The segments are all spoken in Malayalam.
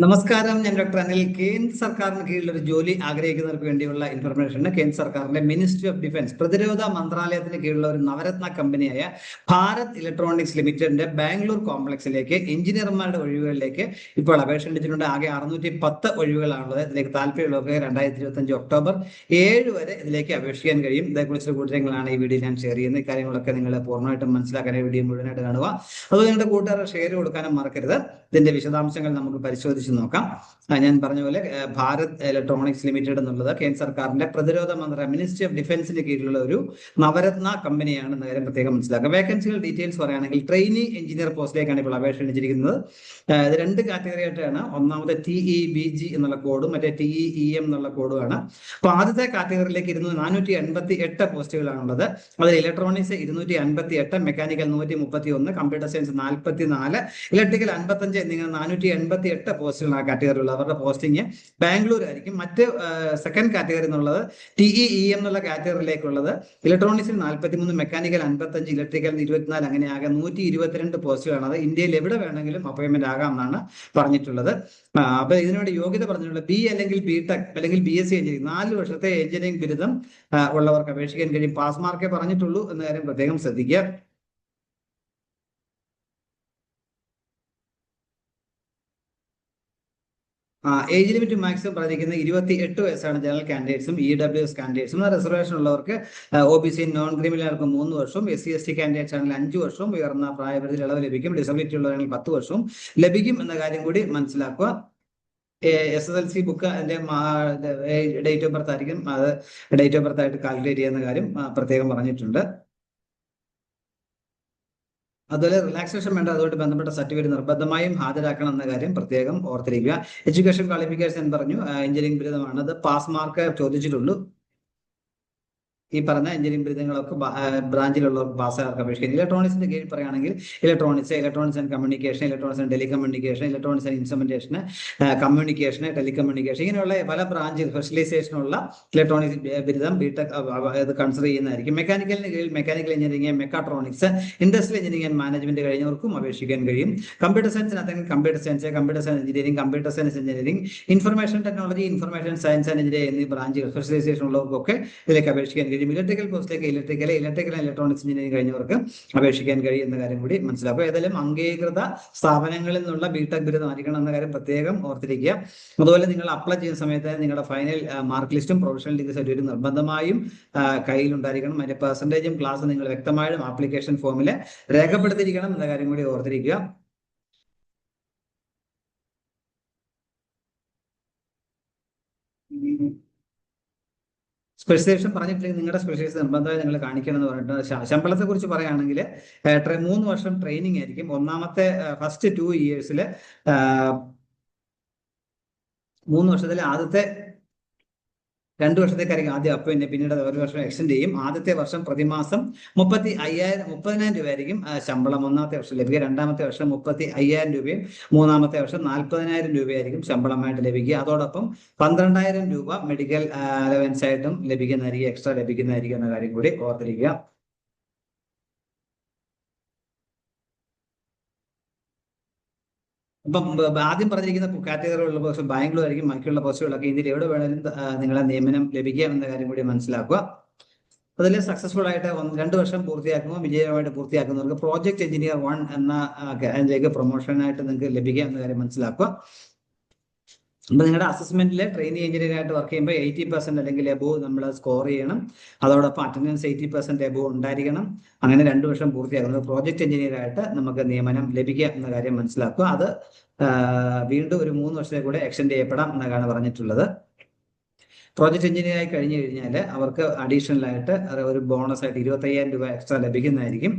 നമസ്കാരം, ഞാൻ ഡോക്ടർ അനിൽ. കേന്ദ്ര സർക്കാരിന് കീഴിൽ ഒരു ജോലി ആഗ്രഹിക്കുന്നവർക്ക് വേണ്ടിയുള്ള ഇൻഫർമേഷൻ. കേന്ദ്ര സർക്കാരിന്റെ മിനിസ്ട്രി ഓഫ് ഡിഫൻസ് പ്രതിരോധ മന്ത്രാലയത്തിന് കീഴിലുള്ള ഒരു നവരത്ന കമ്പനിയായ ഭാരത് ഇലക്ട്രോണിക്സ് ലിമിറ്റഡിന്റെ ബാംഗ്ലൂർ കോംപ്ലക്സിലേക്ക് എഞ്ചിനീയർമാരുടെ ഒഴിവുകളിലേക്ക് ഇപ്പോൾ അപേക്ഷ ക്ഷണിച്ചിട്ടുണ്ട്. ആകെ 610 ഒഴിവുകളാണുള്ളത്. ഇതിലേക്ക് താല്പര്യമുള്ളവർക്ക് 2025 ഒക്ടോബർ 7 വരെ ഇതിലേക്ക് അപേക്ഷിക്കാൻ കഴിയും. ഇതേക്കുറിച്ചുള്ള കൂടുതലാണ് ഈ വീഡിയോ ഞാൻ ഷെയർ ചെയ്യുന്നത്. ഈ കാര്യങ്ങളൊക്കെ നിങ്ങൾ പൂർണ്ണമായിട്ടും മനസ്സിലാക്കാൻ വീഡിയോ മുഴുവനായിട്ട് കാണുക. അതുപോലെ നിങ്ങളുടെ കൂട്ടുകാരെ ഷെയർ കൊടുക്കാനും മറക്കരുത്. ഇതിന്റെ വിശദാംശങ്ങൾ നമുക്ക് പരിശോധിച്ച് നോക്കാം. ഞാൻ പറഞ്ഞ പോലെ ഭാരത് ഇലക്ട്രോണിക്സ് ലിമിറ്റഡ് എന്നുള്ളത് കേന്ദ്ര സർക്കാരിന്റെ പ്രതിരോധ മന്ത്രാലയം മിനിസ്ട്രി ഓഫ് ഡിഫൻസിന്റെ കീഴിലുള്ള ഒരു നവരത്ന കമ്പനിയാണ് എന്ന കാര്യം പ്രത്യേകം മനസ്സിലാക്കുക. വേക്കൻസികൾ ഡീറ്റെയിൽസ് പറയുകയാണെങ്കിൽ ട്രെയിനി എഞ്ചിനീയർ പോസ്റ്റിലേക്കാണ് ഇപ്പോൾ അപേക്ഷ ക്ഷണിച്ചിരിക്കുന്നത്. ഇത് 2 കാറ്റഗറി ആയിട്ടാണ്. ഒന്നാമത്തെ TEBG എന്നുള്ള കോഡും മറ്റേ TEEM എന്നുള്ള കോഡുമാണ്. അപ്പൊ ആദ്യത്തെ കാറ്റഗറിയിലേക്ക് 458 പോസ്റ്റുകളാണുള്ളത്. അതിൽ electronics 258, mechanical 131, computer science 44, electrical 55 എന്നിങ്ങനെ 488 പോസ്റ്റുകൾ ആ കാറ്റഗറി ഉള്ളത്. അവരുടെ പോസ്റ്റിംഗ് ബാംഗ്ലൂർ ആയിരിക്കും. മറ്റ് സെക്കൻഡ് കാറ്റഗറി എന്നുള്ളത് TEEM എന്നുള്ള കാറ്റഗറിയിലേക്കുള്ളത് ഇലക്ട്രോണിക്സിൽ 43, മെക്കാനിക്കൽ 55, ഇലക്ട്രിക്കൽ 24, അങ്ങനെ ആകെ 122 പോസ്റ്റുകളാണ്. അത് ഇന്ത്യയിൽ എവിടെ വേണമെങ്കിലും അപ്പോയിന്റ്മെന്റ് ആകാം എന്നാണ് പറഞ്ഞിട്ടുള്ളത്. അപ്പൊ ഇതിനോട് യോഗ്യത പറഞ്ഞിട്ടുള്ളത് BE അല്ലെങ്കിൽ BTech അല്ലെങ്കിൽ BSc എഞ്ചിനീയറിംഗ് 4 വർഷത്തെ എഞ്ചിനീയറിംഗ് ബിരുദം ഉള്ളവർക്ക് അപേക്ഷിക്കാൻ കഴിയും. പാസ് മാർക്കേ പറഞ്ഞിട്ടുള്ളൂ എന്ന കാര്യം പ്രത്യേകം ശ്രദ്ധിക്കുക. ഏജ് ലിമിറ്റ് മാക്സിമം പറഞ്ഞിരിക്കുന്നത് 28 വയസ്സാണ് ജനറൽ കാൻഡിഡേറ്റ്സും EWS കാൻഡിഡേറ്റ്സും. റിസർവേഷൻ ഉള്ളവർക്ക് OBC നോൺ ക്രിമിനലുകാർക്ക് 3 വർഷവും, SC/ST കാൻഡിഡേറ്റ്സ് ആണെങ്കിൽ 5 വർഷവും ഉയർന്ന പ്രായപരിധി ഇളവ് ലഭിക്കും. ഡിസബിലിറ്റി ഉള്ളവരാണെങ്കിൽ 10 വർഷവും ലഭിക്കും എന്ന കാര്യം കൂടി മനസ്സിലാക്കുക. SSLC ബുക്ക് അതിന്റെ ഡേറ്റ് ഓഫ് ബർത്ത് ആയിരിക്കും. അത് ഡേറ്റ് ഓഫ് ബർത്ത് ആയിട്ട് കാൽക്കുലേറ്റ് ചെയ്യുന്ന കാര്യം പ്രത്യേകം പറഞ്ഞിട്ടുണ്ട്. അതുപോലെ റിലാക്സേഷൻ വേണ്ട, അതുമായിട്ട് ബന്ധപ്പെട്ട സർട്ടിഫിക്കറ്റ് നിർബന്ധമായും ഹാജരാക്കണം എന്ന കാര്യം പ്രത്യേകം ഓർത്തിരിക്കുക. എഡ്യൂക്കേഷൻ ക്വാളിഫിക്കേഷൻ പറഞ്ഞു, എഞ്ചിനീയറിംഗ് ബിരുദമാണ്. അത് പാസ് മാർക്ക് ചോദിച്ചിട്ടുള്ളൂ. ഈ പറഞ്ഞ എഞ്ചിനീയറിംഗ് ബിരുദങ്ങളൊക്കെ ബ്രാഞ്ചിലുള്ളവർക്ക് പാസ്സാർക്ക് അപേക്ഷിക്കും. ഇലക്ട്രോണിക്സിന്റെ കീഴിൽ പറയുകയാണെങ്കിൽ electronics and communication, electronics and telecommunication, electronics and instrumentation, communication, telecommunication, ഇങ്ങനെയുള്ള പല ബ്രാഞ്ചിൽ സ്പെഷ്യലൈസേഷനുള്ള ഇലക്ട്രോണിക്സ് ബിരുദം BTech ഇത് കൺസിഡർ ചെയ്യുന്നതായിരിക്കും. മെക്കാനിക്കലിന് കീഴിൽ mechanical engineering, mechatronics, industrial engineering and management കഴിഞ്ഞവർക്കും അപേക്ഷിക്കാൻ കഴിയും. കമ്പ്യൂട്ടർ സയൻസിനകത്തെങ്കിൽ computer science engineering, computer science engineering, information technology, information science and engineering എന്നീ ബ്രാഞ്ചുകൾ സ്പെഷ്യലൈസേഷൻ ഉള്ളവർക്കൊക്കെ ഇതിലേക്ക് അപേക്ഷിക്കാൻ കഴിയും. ഇലക്ട്രിക്കൽ പോസ്റ്റിലേക്ക് ഇലക്ട്രിക്കൽ ആൻഡ് ഇലക്ട്രോണിക്സ് എഞ്ചിനീയറിംഗ് കഴിഞ്ഞവർക്ക് അപേക്ഷിക്കാൻ കഴിയുന്ന കാര്യം കൂടി മനസ്സിലാക്കുക. ഏതായാലും അംഗീകൃത സ്ഥാപനങ്ങളിൽ നിന്നുള്ള BTech ബിരുദം ആയിരിക്കണം എന്ന കാര്യം പ്രത്യേകം ഓർത്തിരിക്കുക. അതുപോലെ നിങ്ങൾ അപ്ലൈ ചെയ്യുന്ന സമയത്ത് നിങ്ങളുടെ ഫൈനൽ മാർക്ക് ലിസ്റ്റും പ്രൊഫഷണൽ ഡിഗ്രി സർട്ടിഫിക്കറ്റും നിർബന്ധമായും കയ്യിലുണ്ടായിരിക്കണം. അതിന്റെ പെർസെന്റേജും ക്ലാസ് നിങ്ങൾ വ്യക്തമായും ആപ്ലിക്കേഷൻ ഫോമിൽ രേഖപ്പെടുത്തിയിരിക്കണം എന്ന കാര്യം കൂടി ഓർത്തിരിക്കുക. സ്പെഷ്യലൈസേഷൻ പറഞ്ഞിട്ടുണ്ടെങ്കിൽ നിങ്ങളുടെ സ്പെഷ്യലൈസേഷൻ നിർബന്ധമായി നിങ്ങൾ കാണിക്കണം എന്ന് പറഞ്ഞിട്ട്. ശമ്പളത്തെ കുറിച്ച് പറയുകയാണെങ്കിൽ 3 വർഷം ട്രെയിനിങ് ആയിരിക്കും. ഫസ്റ്റ് 2 ഇയേഴ്സിൽ 3 വർഷത്തിലെ ആദ്യത്തെ 2 വർഷത്തേക്കായിരിക്കും ആദ്യം അപ്പോയിന്റ്, പിന്നീട് 1 വർഷം എക്സ്റ്റെൻഡ് ചെയ്യും. ആദ്യത്തെ വർഷം പ്രതിമാസം 30,000 രൂപയായിരിക്കും ശമ്പളം ഒന്നാമത്തെ വർഷം ലഭിക്കുക. രണ്ടാമത്തെ വർഷം 35,000 രൂപയും, മൂന്നാമത്തെ വർഷം 40,000 രൂപയായിരിക്കും ശമ്പളമായിട്ട് ലഭിക്കുക. അതോടൊപ്പം 12,000 രൂപ മെഡിക്കൽ അലവൻസ് ആയിട്ടും ലഭിക്കുന്നതായിരിക്കും, എക്സ്ട്രാ ലഭിക്കുന്നതായിരിക്കും എന്ന കാര്യം കൂടി ഓർത്തിരിക്കുക. ഇപ്പം ആദ്യം പറഞ്ഞിരിക്കുന്ന കാറ്റഗറിയിലുള്ള പോസ്റ്റ് ബാംഗ്ലൂർ ആയിരിക്കും. ബാക്കിയുള്ള പോസ്റ്റുകളൊക്കെ ഇന്ത്യയിൽ എവിടെ വേണമെങ്കിലും നിങ്ങളെ നിയമനം ലഭിക്കാം എന്ന കാര്യം കൂടി മനസ്സിലാക്കുക. അതിൽ സക്സസ്ഫുൾ ആയിട്ട് 2 വർഷം പൂർത്തിയാക്കുമ്പോൾ വിജയമായിട്ട് പൂർത്തിയാക്കുന്നവർക്ക് പ്രോജക്ട് എഞ്ചിനീയർ 1 എന്ന അതിലേക്ക് പ്രൊമോഷനായിട്ട് നിങ്ങൾക്ക് ലഭിക്കാം എന്ന കാര്യം മനസ്സിലാക്കുക. അപ്പൊ നിങ്ങളുടെ അസസ്മെന്റിൽ ട്രെയിനിങ് എഞ്ചിനീയർ ആയിട്ട് വർക്ക് ചെയ്യുമ്പോൾ 80% അല്ലെങ്കിൽ എബോവ് നമ്മൾ സ്കോർ ചെയ്യണം. അതോടൊപ്പം അറ്റൻഡൻസ് 80% എബോവ് ഉണ്ടായിരിക്കണം. അങ്ങനെ 2 വർഷം പൂർത്തിയാക്കുന്നത് പ്രോജക്ട് എഞ്ചിനീയർ ആയിട്ട് നമുക്ക് നിയമനം ലഭിക്കുക എന്ന കാര്യം മനസ്സിലാക്കുക. അത് വീണ്ടും ഒരു 3 വർഷത്തേക്ക് കൂടെ എക്സ്റ്റെൻഡ് ചെയ്യപ്പെടാം എന്നാണ് പറഞ്ഞിട്ടുള്ളത്. പ്രോജക്ട് എഞ്ചിനീയർ ആയി കഴിഞ്ഞു കഴിഞ്ഞാൽ അവർക്ക് അഡീഷണൽ ആയിട്ട് ഒരു ബോണസ് ആയിട്ട് 25,000 രൂപ എക്സ്ട്രാ ലഭിക്കുന്നതായിരിക്കും.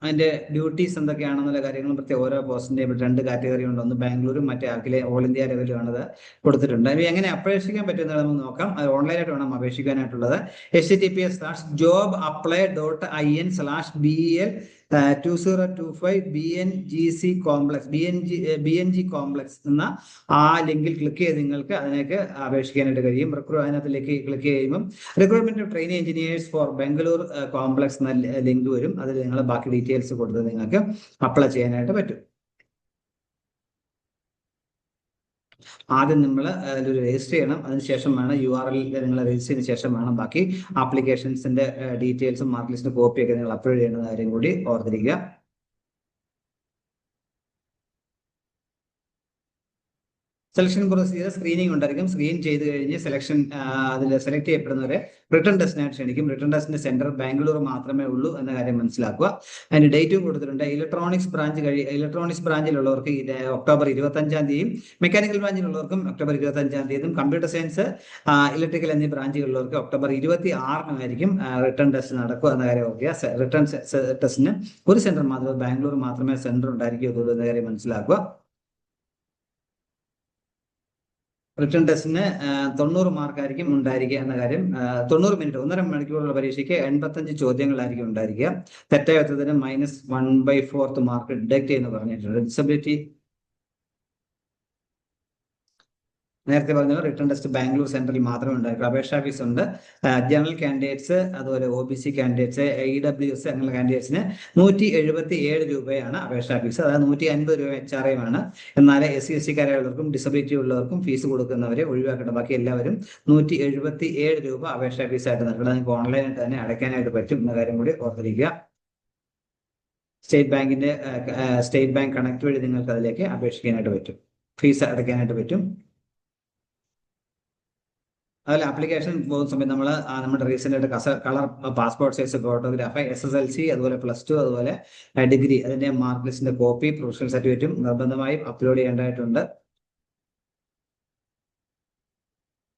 അതിന്റെ ഡ്യൂട്ടീസ് എന്തൊക്കെയാണെന്നുള്ള കാര്യങ്ങളും പ്രത്യേകം ഓരോ പോസ്റ്റിന്റെയും 2 കാറ്റഗറി ഉണ്ട്. ഒന്ന് ബാംഗ്ലൂരും മറ്റേ ആക്കിലെ ഓൾ ഇന്ത്യ ലെവലുമാണ് അത് കൊടുത്തിട്ടുണ്ട്. അത് എങ്ങനെ അപേക്ഷിക്കാൻ പറ്റുന്നത് നമുക്ക് നോക്കാം. അത് ഓൺലൈനായിട്ട് വേണം അപേക്ഷിക്കാനായിട്ടുള്ളത്. https/jobapply.in/bel 2025 BNGC complex BNG complex എന്ന ആ ലിങ്കിൽ ക്ലിക്ക് ചെയ്ത് നിങ്ങൾക്ക് അതിനേക്ക് അപേക്ഷിക്കാനായിട്ട് കഴിയും. അതിനകത്തിലേക്ക് ക്ലിക്ക് ചെയ്യുമ്പം recruitment of training engineers for Bangalore complex എന്ന ലിങ്ക് വരും. അതിൽ നിങ്ങൾ ബാക്കി ഡീറ്റെയിൽസ് കൊടുത്ത് നിങ്ങൾക്ക് അപ്ലൈ ചെയ്യാനായിട്ട് പറ്റും. ആദ്യം നമ്മൾ അതിലൊരു രജിസ്റ്റർ ചെയ്യണം. അതിനുശേഷമാണ് URL നിങ്ങൾ രജിസ്റ്റർ ചെയ്തതിനു ശേഷം വേണം ബാക്കി ആപ്ലിക്കേഷൻസിന്റെ ഡീറ്റെയിൽസും മാർക്ക് ലിസ്റ്റിന്റെ കോപ്പിയൊക്കെ നിങ്ങൾ അപ്ലോഡ് ചെയ്യേണ്ട കാര്യം കൂടി ഓർത്തിരിക്കുക. സെലക്ഷൻ പ്രൊസീജിയർ സ്ക്രീനിങ് ഉണ്ടായിരിക്കും. സ്ക്രീൻ ചെയ്ത് കഴിഞ്ഞ് അതിൽ സെലക്ട് ചെയ്യപ്പെടുന്നവരെ റിട്ടേൺ ടെസ്റ്റിനായിട്ട് ക്ഷണിക്കും. റിട്ടേൺ ടെസ്റ്റിന്റെ സെന്റർ ബാംഗ്ലൂർ മാത്രമേ ഉള്ളൂ എന്ന കാര്യം മനസ്സിലാക്കുക. അതിന്റെ ഡേറ്റും കൊടുത്തിട്ടുണ്ട്. ഇലക്ട്രോണിക്സ് ബ്രാഞ്ചിലുള്ളവർക്ക് ഒക്ടോബർ 25-ാം തീയതിയും മെക്കാനിക്കൽ ബ്രാഞ്ചിലുള്ളവർക്കും ഒക്ടോബർ 25-ാം തീയതിയും കമ്പ്യൂട്ടർ സയൻസ്, ഇലക്ട്രിക്കൽ എന്നീ ബ്രാഞ്ചുകളിലുള്ളവർക്ക് ഒക്ടോബർ 26-നായിരിക്കും റിട്ടേൺ ടെസ്റ്റ് നടക്കുക എന്ന കാര്യം ഓർക്കുക. റിട്ടേൺ ടെസ്റ്റിന് ഒരു സെന്റർ മാത്രമേ, ബാംഗ്ലൂർ മാത്രമേ സെന്റർ ഉണ്ടായിരിക്കുകയുള്ളൂ എന്ന കാര്യം മനസ്സിലാക്കുക. റിട്ടേൺ ടെസ്റ്റിന് 90 മാർക്കായിരിക്കും ഉണ്ടായിരിക്കുക എന്ന കാര്യം. 90 മിനിറ്റ്, 1.5 മണിക്കൂറുള്ള പരീക്ഷയ്ക്ക് 85 ചോദ്യങ്ങളായിരിക്കും ഉണ്ടായിരിക്കുക. തെറ്റായ ഉത്തരത്തിന് -1/4 മാർക്ക് ഡിഡക്ട് ചെയ്യുന്നു പറഞ്ഞിട്ടുണ്ട്. ഡിസബിലിറ്റി നേരത്തെ പറഞ്ഞ റിട്ടേൺ ടെസ്റ്റ് ബാംഗ്ലൂർ സെന്ററിൽ മാത്രമേ ഉണ്ടായിരിക്കും. അപേക്ഷാ ഫീസ് ഉണ്ട്. ജനറൽ കാൻഡിഡേറ്റ്സ്, അതുപോലെ OBC കാൻഡിഡേറ്റ്സ്, EWS അങ്ങനെ കാൻഡിഡേറ്റ്സിന് 177 രൂപയാണ് അപേക്ഷാ ഫീസ്. അതായത് 150 രൂപ HRA-മാണ്. എന്നാൽ SC/ST-കാരായുള്ളവർക്കും ഡിസബിലിറ്റി ഉള്ളവർക്കും ഫീസ് കൊടുക്കുന്നവരെ ഒഴിവാക്കേണ്ട ബാക്കി എല്ലാവരും 177 രൂപ അപേക്ഷാ ഫീസായിട്ട് നൽകണം. നിങ്ങൾക്ക് ഓൺലൈനായിട്ട് തന്നെ അടയ്ക്കാനായിട്ട് പറ്റും എന്ന കാര്യം കൂടി ഓർത്തിരിക്കുക. സ്റ്റേറ്റ് ബാങ്ക് കണക്ട് വഴി നിങ്ങൾക്ക് അതിലേക്ക് അപേക്ഷിക്കാനായിട്ട് പറ്റും, ഫീസ് അടയ്ക്കാനായിട്ട് പറ്റും. അതിൽ ആപ്ലിക്കേഷൻ പോകുന്ന സമയത്ത് നമ്മുടെ റീസെന്റ് ആയിട്ട് colour passport size photograph, SSLC, അതുപോലെ +2, അതുപോലെ ഡിഗ്രി അതിന്റെ മാർക്ക് ലിസ്റ്റിന്റെ കോപ്പി, പ്രൊഫഷണൽ സർട്ടിഫിക്കറ്റും നിർബന്ധമായും അപ്ലോഡ് ചെയ്യേണ്ടതായിട്ടുണ്ട്.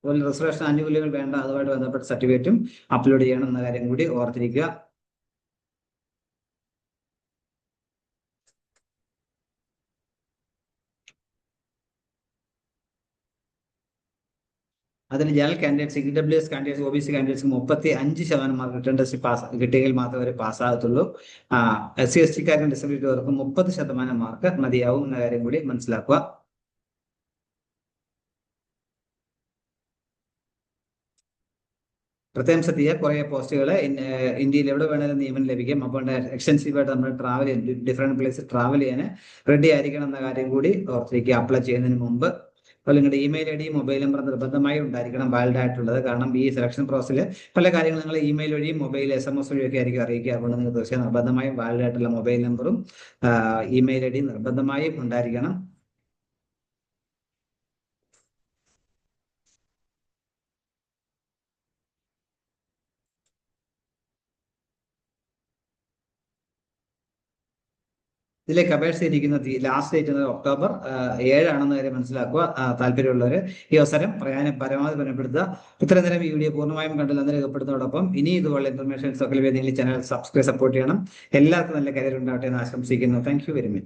അതുപോലെ റിസർവേഷൻ ആനുകൂല്യങ്ങൾ വേണ്ട അതുമായിട്ട് ബന്ധപ്പെട്ട സർട്ടിഫിക്കറ്റും അപ്ലോഡ് ചെയ്യണം എന്ന കാര്യം കൂടി ഓർത്തിരിക്കുക. അതിൽ general candidates, EWS candidates, OBC candidates 35% mark return test കിട്ടിയെങ്കിൽ മാത്രമേ അവർ പാസ്സാകത്തുള്ളൂ. SC/ST-കാരും ഡിസബിലിറ്റിക്കാർക്കും 30% മാർക്ക് മതിയാവും എന്ന കാര്യം കൂടി മനസ്സിലാക്കുക. പ്രത്യേകം ശ്രദ്ധിക്കുക, കുറേ പോസ്റ്റുകൾ ഇന്ത്യയിൽ എവിടെ വേണമെങ്കിലും നിയമനം ലഭിക്കും. അപ്പോൾ എക്സ്റ്റൻസീവായിട്ട് നമ്മൾ ഡിഫറെന്റ് പ്ലേസ് ട്രാവൽ ചെയ്യാൻ റെഡി ആയിരിക്കണം എന്ന കാര്യം കൂടി ഓർത്തിരിക്കുക. അപ്ലൈ ചെയ്യുന്നതിന് മുമ്പ് നിങ്ങളുടെ ഇമെയിൽ ID, മൊബൈൽ നമ്പർ നിർബന്ധമായും ഉണ്ടായിരിക്കണം, വാലിഡ് ആയിട്ടുള്ളത്. കാരണം ഈ സെലക്ഷൻ പ്രോസസ്സിൽ പല കാര്യങ്ങളും നിങ്ങൾ ഇമെയിൽ വഴിയും മൊബൈൽ SMS വഴിയൊക്കെ ആയിരിക്കും അറിയിക്കുക. അതുകൊണ്ട് നിങ്ങൾ തീർച്ചയായും നിർബന്ധമായും വാലിഡ് ആയിട്ടുള്ള മൊബൈൽ നമ്പറും ഇമെയിൽ ID നിർബന്ധമായും ഉണ്ടായിരിക്കണം. ഇതിലേക്ക് അപേക്ഷിച്ചിരിക്കുന്ന ലാസ്റ്റ് ഡേറ്റ് ഒക്ടോബർ 7 കാര്യം മനസ്സിലാക്കുക. താല്പര്യമുള്ളവർ ഈ അവസരം പരമാവധി ബന്ധപ്പെടുത്തുക. ഇത്രയും നേരം ഈ വീഡിയോ പൂർണ്ണമായും കണ്ട് നന്ദി രേഖപ്പെടുത്തുന്നതോടൊപ്പം ഇനി ഇതുപോലെ ഇൻഫർമേഷൻ സകല വേദികളിൽ ചാനൽ സപ്പോർട്ട് ചെയ്യണം. എല്ലാവർക്കും നല്ല കരിയർ ഉണ്ടാവട്ടെ എന്ന് ആശംസിക്കുന്നു. Thank you very much.